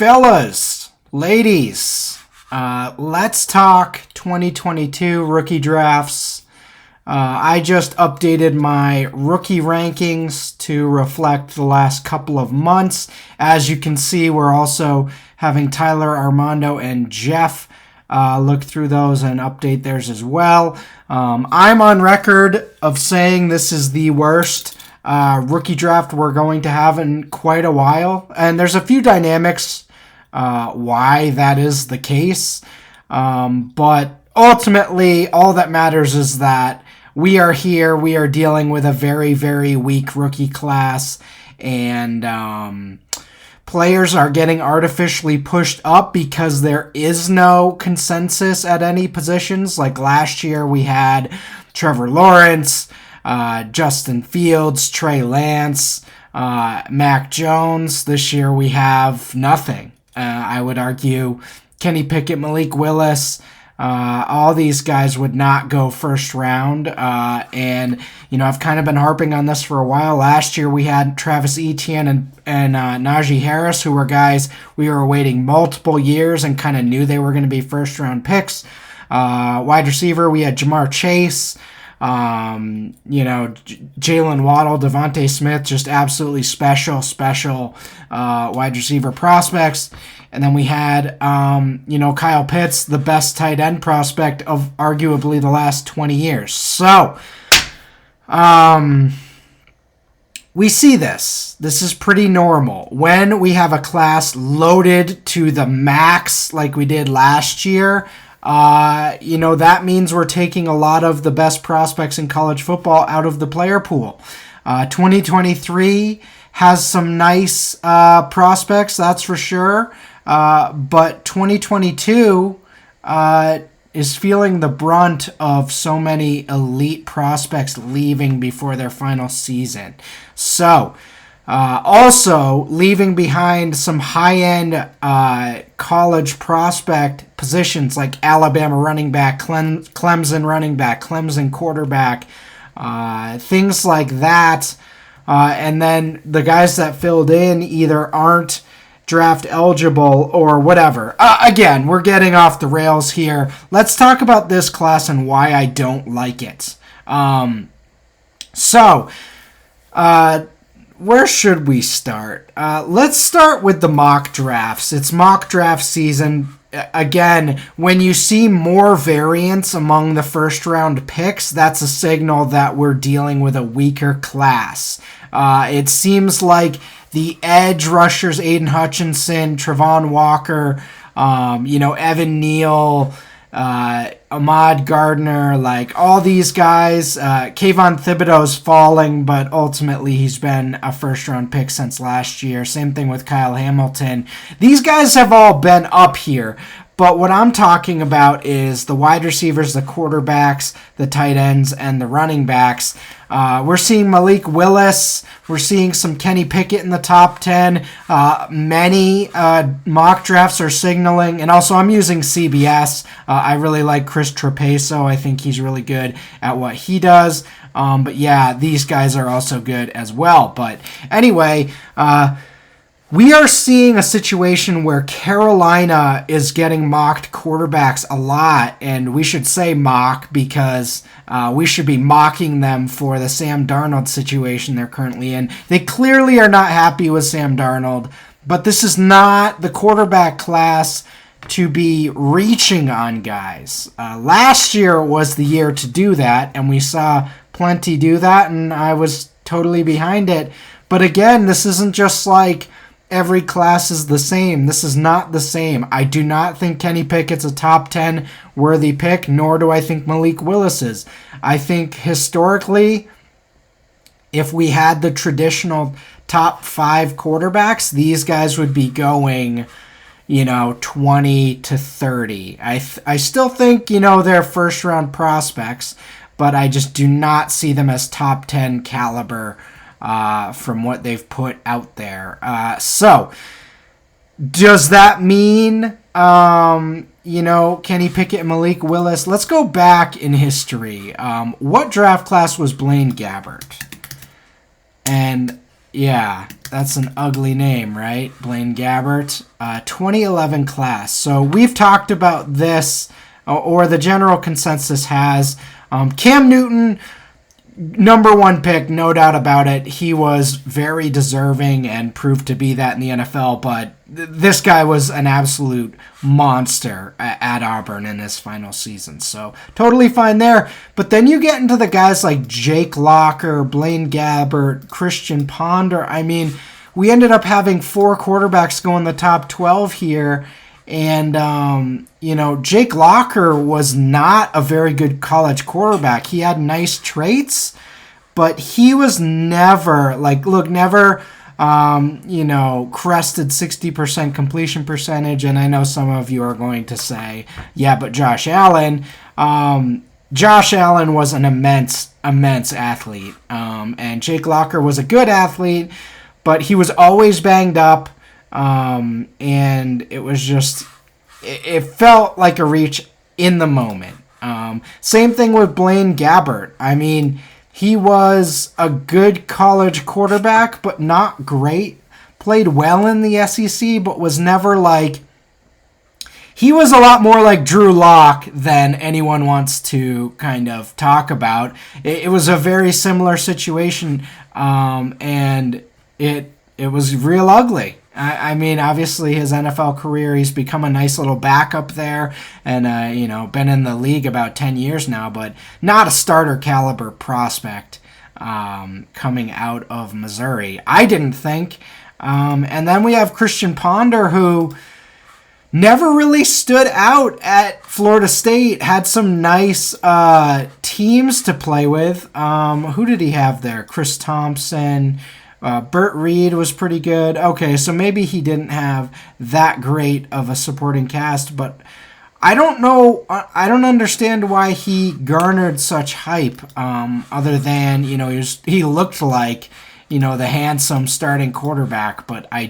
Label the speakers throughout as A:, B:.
A: fellas, ladies, let's talk 2022 rookie drafts. I just updated my rookie rankings to reflect the last couple of months. As you can see, we're also having Tyler, Armando, and Jeff look through those and update theirs as well. I'm on record of saying this is the worst rookie draft we're going to have in quite a while. And there's a few dynamics why that is the case. But ultimately, all that matters is that we are here. We are dealing with a very, very weak rookie class. And players are getting artificially pushed up because there is no consensus at any positions. Like last year, we had Trevor Lawrence, Justin Fields, Trey Lance, Mac Jones. This year we have nothing. I would argue Kenny Pickett, Malik Willis, all these guys would not go first round. And, you know, I've kind of been harping on this for a while. Last year we had Travis Etienne and Najee Harris, who were guys we were waiting multiple years and kind of knew they were going to be first round picks. Wide receiver, we had Jamar Chase. Jalen Waddle, Devontae Smith, just absolutely special wide receiver prospects. And then we had, Kyle Pitts, the best tight end prospect of arguably the last 20 years. So, we see this. This is pretty normal. When we have a class loaded to the max like we did last year, that means we're taking a lot of the best prospects in college football out of the player pool. 2023 has some nice prospects, that's for sure. But 2022 is feeling the brunt of so many elite prospects leaving before their final season. So, also leaving behind some high-end college prospect positions like Alabama running back, Clemson running back, Clemson quarterback, things like that. And then the guys that filled in either aren't draft eligible or whatever. Again, we're getting off the rails here. Let's talk about this class and why I don't like it. Where should we start? Let's start with the mock drafts. It's mock draft season. Again, when you see more variance among the first round picks, that's a signal that we're dealing with a weaker class. It seems like the edge rushers, Aiden Hutchinson, Travon Walker, Evan Neal, Ahmad Gardner, like all these guys. Kayvon Thibodeau's falling, but ultimately he's been a first-round pick since last year. Same thing with Kyle Hamilton. These guys have all been up here, but what I'm talking about is the wide receivers, the quarterbacks, the tight ends, and the running backs. We're seeing Malik Willis. We're seeing some Kenny Pickett in the top 10. Many mock drafts are signaling, and also I'm using CBS. I really like Chris Trapezo. I think he's really good at what he does. But yeah, these guys are also good as well. But anyway, we are seeing a situation where Carolina is getting mocked quarterbacks a lot, and we should say mock because we should be mocking them for the Sam Darnold situation they're currently in. They clearly are not happy with Sam Darnold, but this is not the quarterback class to be reaching on guys. Last year was the year to do that, and we saw plenty do that, and I was totally behind it. But again, this isn't just like every class is the same. This is not the same. I do not think Kenny Pickett's a top 10 worthy pick, nor do I think Malik Willis is. I think historically, if we had the traditional top 5 quarterbacks, these guys would be going, 20 to 30. I still think, they're first round prospects, but I just do not see them as top 10 caliber from what they've put out there. So, does that mean, Kenny Pickett and Malik Willis? Let's go back in history. What draft class was Blaine Gabbert? And Yeah, that's an ugly name, right? Blaine Gabbert, 2011 class. So we've talked about this, or the general consensus has Cam Newton, number one pick, no doubt about it. He was very deserving and proved to be that in the NFL, but this guy was an absolute monster at Auburn in his final season. So totally fine there. But then you get into the guys like Jake Locker, Blaine Gabbert, Christian Ponder. I mean, we ended up having 4 quarterbacks go in the top 12 here. And, Jake Locker was not a very good college quarterback. He had nice traits, but he was never, crested 60% completion percentage. And I know some of you are going to say, yeah, but Josh Allen was an immense athlete. And Jake Locker was a good athlete, but he was always banged up. And it was just, it felt like a reach in the moment. Same thing with Blaine Gabbert. I mean, he was a good college quarterback, but not great. Played well in the SEC, but was never he was a lot more like Drew Lock than anyone wants to kind of talk about. It was a very similar situation, and it was real ugly. I mean, obviously his NFL career, he's become a nice little backup there and, been in the league about 10 years now, but not a starter caliber prospect coming out of Missouri, I didn't think. And then we have Christian Ponder, who never really stood out at Florida State, had some nice teams to play with. Who did he have there? Chris Thompson. Burt Reed was pretty good. Okay, so maybe he didn't have that great of a supporting cast, but I don't know. I don't understand why he garnered such hype. Other than he looked like the handsome starting quarterback, but I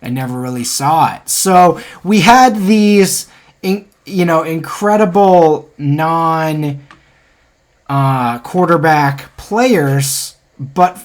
A: never really saw it. So we had these incredible quarterback players, but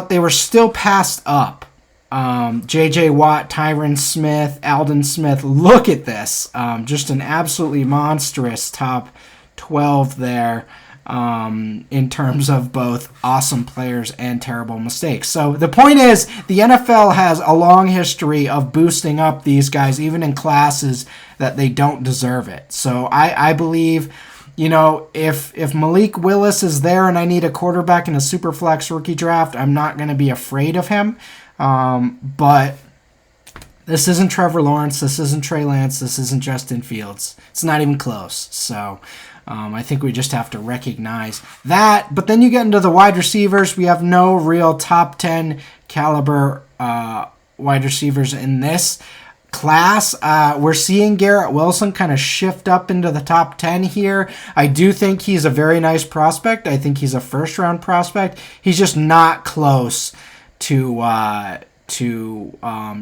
A: they were still passed up. J.J. Watt, Tyron Smith, Aldon Smith. Look at this. Just an absolutely monstrous top 12 there in terms of both awesome players and terrible mistakes. So the point is, the NFL has a long history of boosting up these guys, even in classes that they don't deserve it. So I believe... if Malik Willis is there and I need a quarterback in a super flex rookie draft, I'm not going to be afraid of him. But this isn't Trevor Lawrence. This isn't Trey Lance. This isn't Justin Fields. It's not even close. So I think we just have to recognize that. But then you get into the wide receivers. We have no real top 10 caliber wide receivers in this class. We're seeing Garrett Wilson kind of shift up into the top 10 here. I do think he's a very nice prospect. I think he's a first round prospect. He's just not close to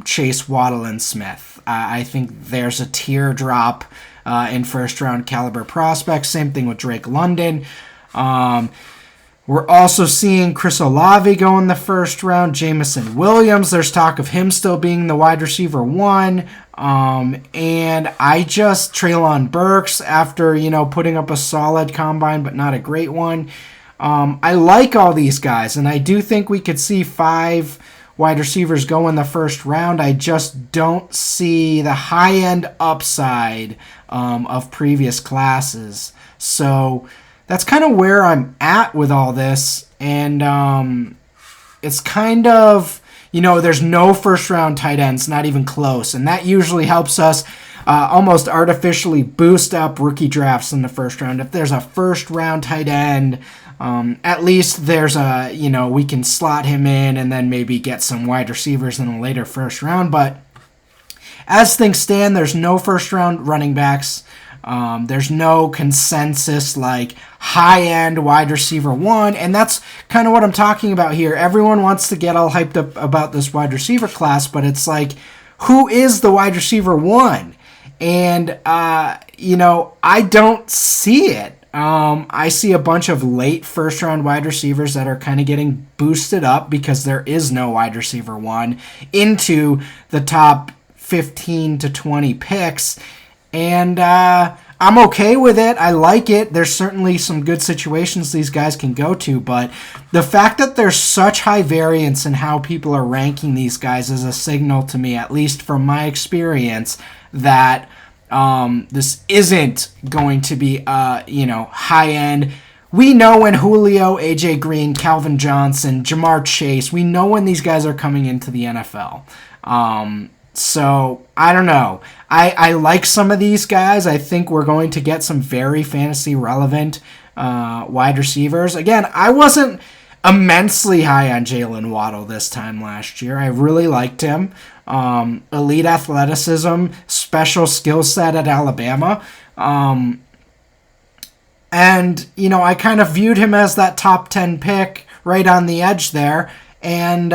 A: Chase, Waddle, and Smith. I think there's a teardrop in first round caliber prospects. Same thing with Drake London. We're also seeing Chris Olave go in the first round. Jamison Williams, there's talk of him still being the wide receiver 1. And Treylon Burks, after, putting up a solid combine, but not a great one. I like all these guys, and I do think we could see 5 wide receivers go in the first round. I just don't see the high-end upside of previous classes. So that's kind of where I'm at with all this. And it's kind of, there's no first-round tight ends, not even close. And that usually helps us almost artificially boost up rookie drafts in the first round. If there's a first-round tight end, at least there's we can slot him in and then maybe get some wide receivers in a later first round. But as things stand, there's no first-round running backs. There's no consensus high-end wide receiver 1, and that's kind of what I'm talking about here. Everyone wants to get all hyped up about this wide receiver class, but it's who is the wide receiver 1? And, I don't see it. I see a bunch of late first round wide receivers that are kind of getting boosted up because there is no wide receiver one into the top 15 to 20 picks. And I'm okay with it. I like it. There's certainly some good situations these guys can go to, but the fact that there's such high variance in how people are ranking these guys is a signal to me, at least from my experience, that this isn't going to be, high end. We know when Julio, AJ Green, Calvin Johnson, Jamar Chase, we know when these guys are coming into the NFL. So I don't know. I like some of these guys. I think we're going to get some very fantasy relevant wide receivers. Again, I wasn't immensely high on Jalen Waddle this time last year. I really liked him. Elite athleticism, special skill set at Alabama. And, I kind of viewed him as that top 10 pick right on the edge there. And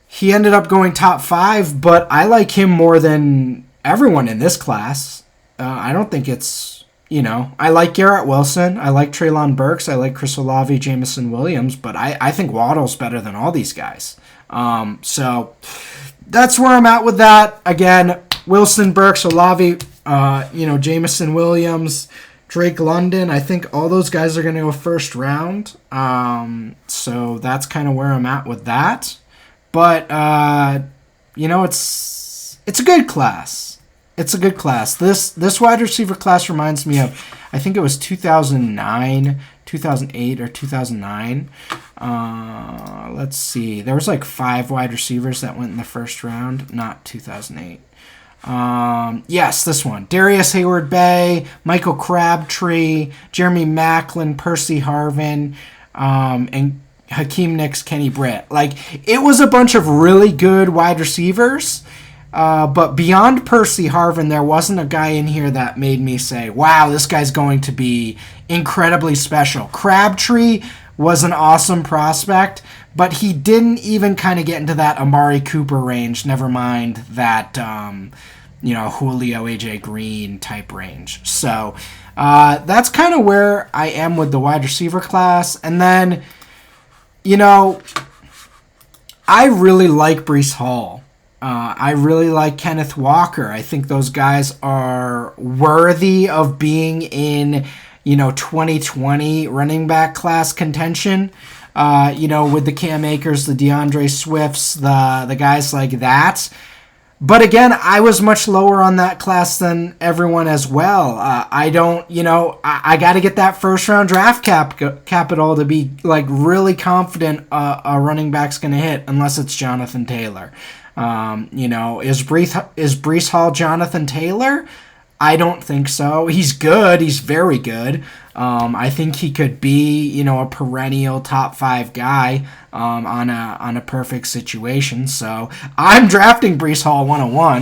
A: he ended up going top 5, but I like him more than everyone in this class. I don't think it's, I like Garrett Wilson. I like Treylon Burks. I like Chris Olave, Jameson Williams, but I think Waddle's better than all these guys. So that's where I'm at with that. Again, Wilson, Burks, Olave, Jameson Williams, Drake London. I think all those guys are going to go first round. So that's kind of where I'm at with that. But, it's a good class. It's a good class. This wide receiver class reminds me of, I think it was 2009, 2008, or 2009. Let's see. There was like 5 wide receivers that went in the first round. Not 2008. Yes, this one. Darius Hayward-Bay, Michael Crabtree, Jeremy Maclin, Percy Harvin, and Hakeem Nicks, Kenny Britt. Like, it was a bunch of really good wide receivers, but beyond Percy Harvin, there wasn't a guy in here that made me say, wow, this guy's going to be incredibly special. Crabtree was an awesome prospect, but he didn't even kind of get into that Amari Cooper range, never mind that, Julio, AJ Green type range. So that's kind of where I am with the wide receiver class. And then, I really like Breece Hall. I really like Kenneth Walker. I think those guys are worthy of being in, 2020 running back class contention. With the Cam Akers, the DeAndre Swifts, the guys like that. But again, I was much lower on that class than everyone as well. I don't, I got to get that first round draft capital to be like really confident a running back's going to hit, unless it's Jonathan Taylor. Is Breece Hall Jonathan Taylor? I don't think so. He's good. He's very good. I think he could be, a perennial top 5 guy on a perfect situation. So I'm drafting Breece Hall 101.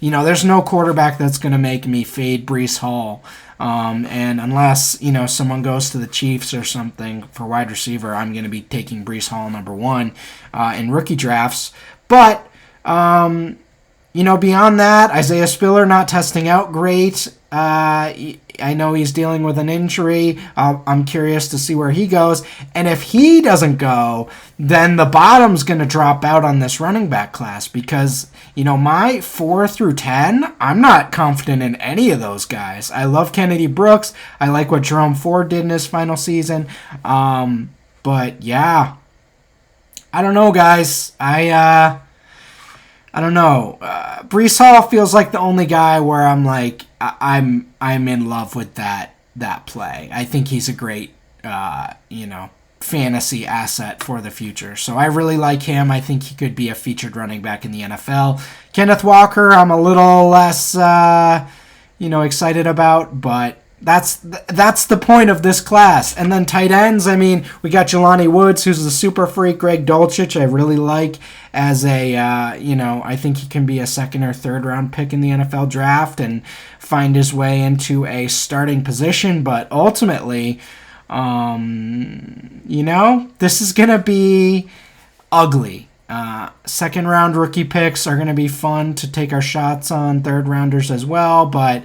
A: There's no quarterback that's going to make me fade Breece Hall. And unless, someone goes to the Chiefs or something for wide receiver, I'm going to be taking Breece Hall number 1 in rookie drafts. But beyond that, Isaiah Spiller not testing out great. I know he's dealing with an injury. I'm curious to see where he goes. And if he doesn't go, then the bottom's going to drop out on this running back class because, my 4 through 10, I'm not confident in any of those guys. I love Kennedy Brooks. I like what Jerome Ford did in his final season. But, yeah. I don't know, guys. I don't know. Breece Hall feels like the only guy where I'm like, I'm in love with that play. I think he's a great, fantasy asset for the future. So I really like him. I think he could be a featured running back in the NFL. Kenneth Walker, I'm a little less, excited about, but that's the point of this class. And then tight ends, we got Jelani Woods, who's a super freak. Greg Dulcich, I really like as a, I think he can be a 2nd or 3rd round pick in the NFL draft and find his way into a starting position. But ultimately, this is going to be ugly. 2nd round rookie picks are going to be fun to take our shots on, 3rd rounders as well. But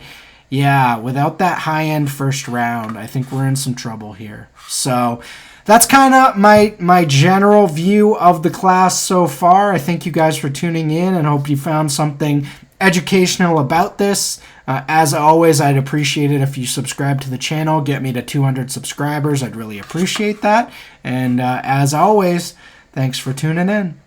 A: Yeah, without that high-end first round, I think we're in some trouble here. So that's kind of my general view of the class so far. I thank you guys for tuning in and hope you found something educational about this. As always, I'd appreciate it if you subscribe to the channel. Get me to 200 subscribers. I'd really appreciate that. And as always, thanks for tuning in.